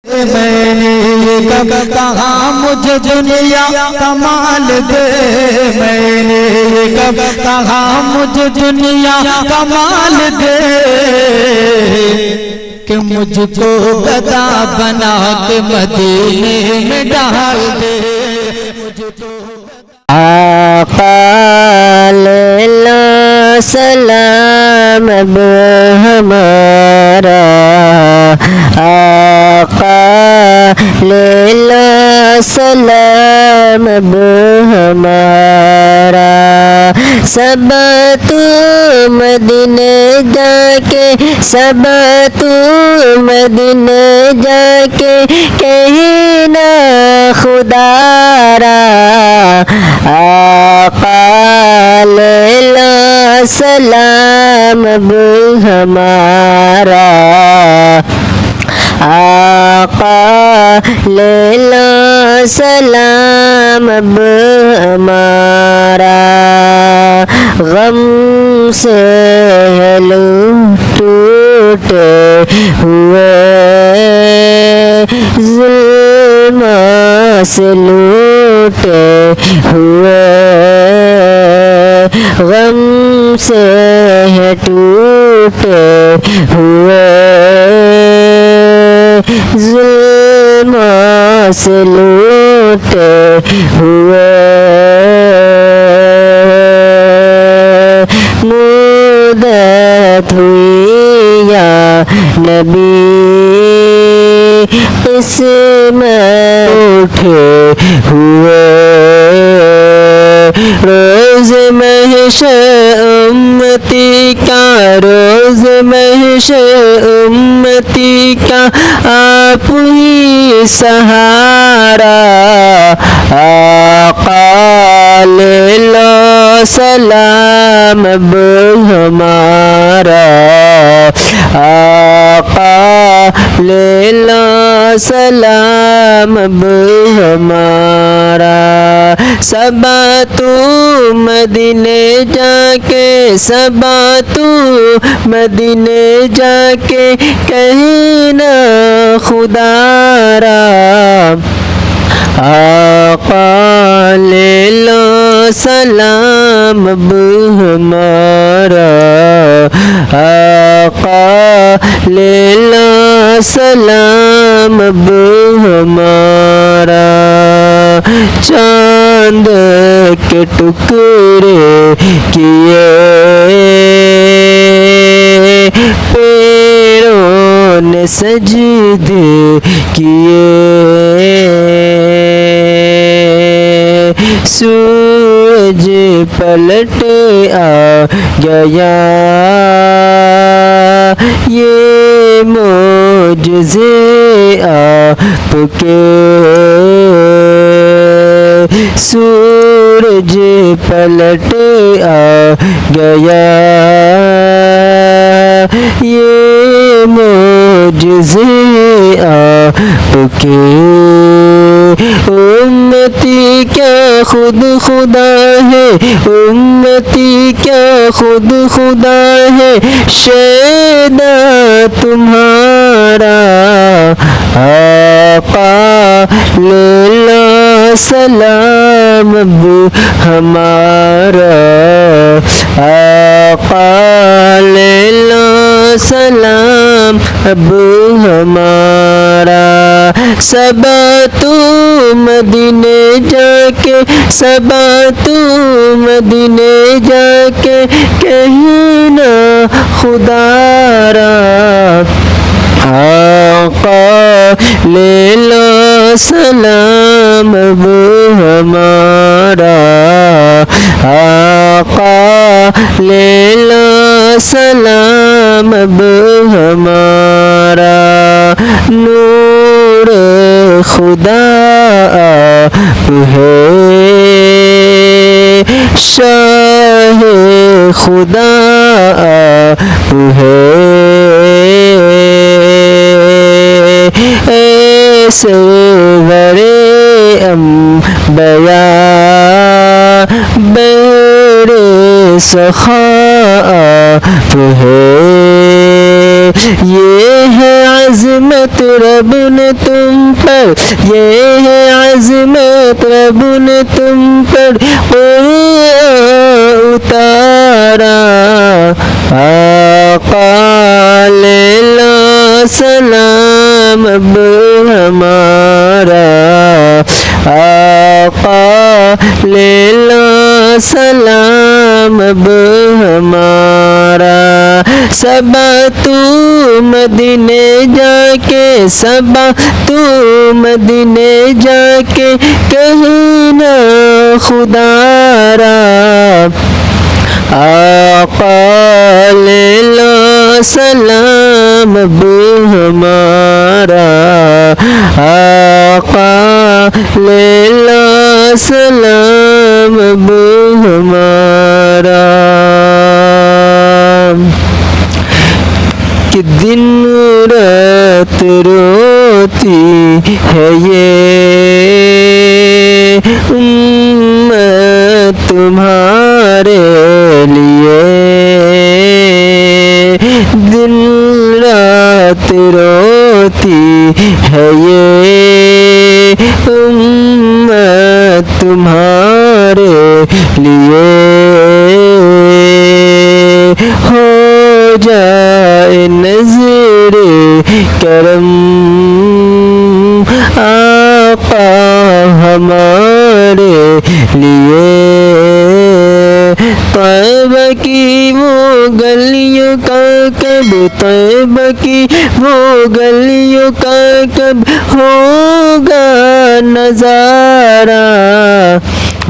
میں نے یہ کب کہا مجھے دنیا کمال دے، میں نے یہ کب کہا مجھے دنیا کمال دے، کہ مجھ کو گدا بنا کے مدینے میں ڈال دے۔ آقا لیلو سلام اب ہمارا، آقا لیلو سلام اب ہمارا، سب تو مدینے جا کے، سب تو مدینے جا کے کہنا خدا را، آقا لیلو سلام اب ہمارا، آقا لیلو سلام اب ہمارا، غم سے ٹوٹے ہوئے، ظلم سے لوٹے ہوئے، غم سے ٹوٹے ہوئے، ظلم سے لوٹے ہوئے، مدت ہوئی یا نبی قسمت اٹھے ہوئے، روز محشر امتی کا، روز محشر امتی کا آپ ہی سہارا، آقا لیلو سلام اب ہمارا، آقا لیلو سلام اب ہمارا، سب تو مدینے جا کے، سب تو مدینے جا کے کہنا خدا را، آقا لیلو سلام اب ہمارا، آقا لیلو سلام اب ہمارا، چاند کے ٹکڑے کیے پیروں نے سجدے کیے، سورج پلٹ آ گیا، یہ معجزے آپ کے، سورج پلٹ آ گیا، یہ معجزے آپ کے، امتی کیا خود خدا ہے، امتی کیا خود خدا ہے، شیدا تمہارا، آقا لیلو سلام اب ہمارا، آقا لیلو سلام اب ہمارا، سب تو مدینے جا کے، سب تو مدینے جا کے کہنا خدا را، آقا لیلو سلام اب ہمارا، آقا لیلو سلام اب ہمارا، نور خدا آپ ہے، شاہ خدا آپ ہے، ایسے بڑے انبیاء بڑے سخا آپ ہے، یہ ہے عظمت رب نے تم پر، یہ ہے عظمت رب نے تم پر قرآن اتارا، آقا لیلو سلام اب ہمارا، آقا لیلو سلام اب ہمارا، صبا تو مدینے جا کے، صبا تو مدینے جا کے کہنا خدا را، آقا لیلو سلام اب ہمارا، آقا لیلو سلام اب ہمارا، کہ دن رات روتی ہے یہ امت تمہارے لیے، دن رات روتی ہے یہ امت تمہارے لیے، ہو جائے نظر کرم آقا ہمارے لیے، طیبہ کی وہ گلیوں کا کب، طیبہ کی وہ گلیوں کا کب ہوگا نظارہ،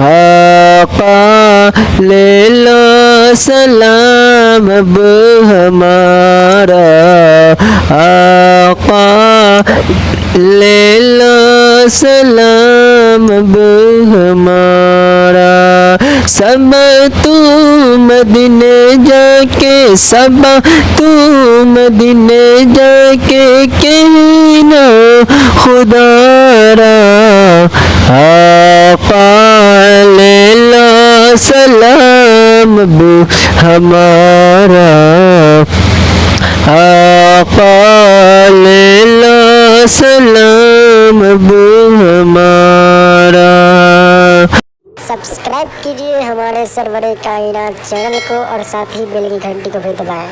آقا لیلو سلام اب ہمارا، آقا لیلو سلام اب ہمارا، صبا تو مدینے جا کے، صبا تو مدینے جا کے کہنا خدا را، آقا لیلو سلام اب ہمارا، آقا لیلو سلام اب ہمارا۔ سبسکرائب کیجیے ہمارے سرور کائنات چینل کو اور ساتھ ہی بیل کی گھنٹی کو بھی دبائیں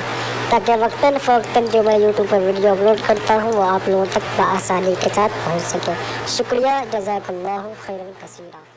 تاکہ وقتاً فوقتاً جو میں یوٹیوب پر ویڈیو اپلوڈ کرتا ہوں وہ آپ لوگوں تک بآسانی کے ساتھ پہنچ سکے۔ شکریہ، جزاک اللہ خیرا کثیرا۔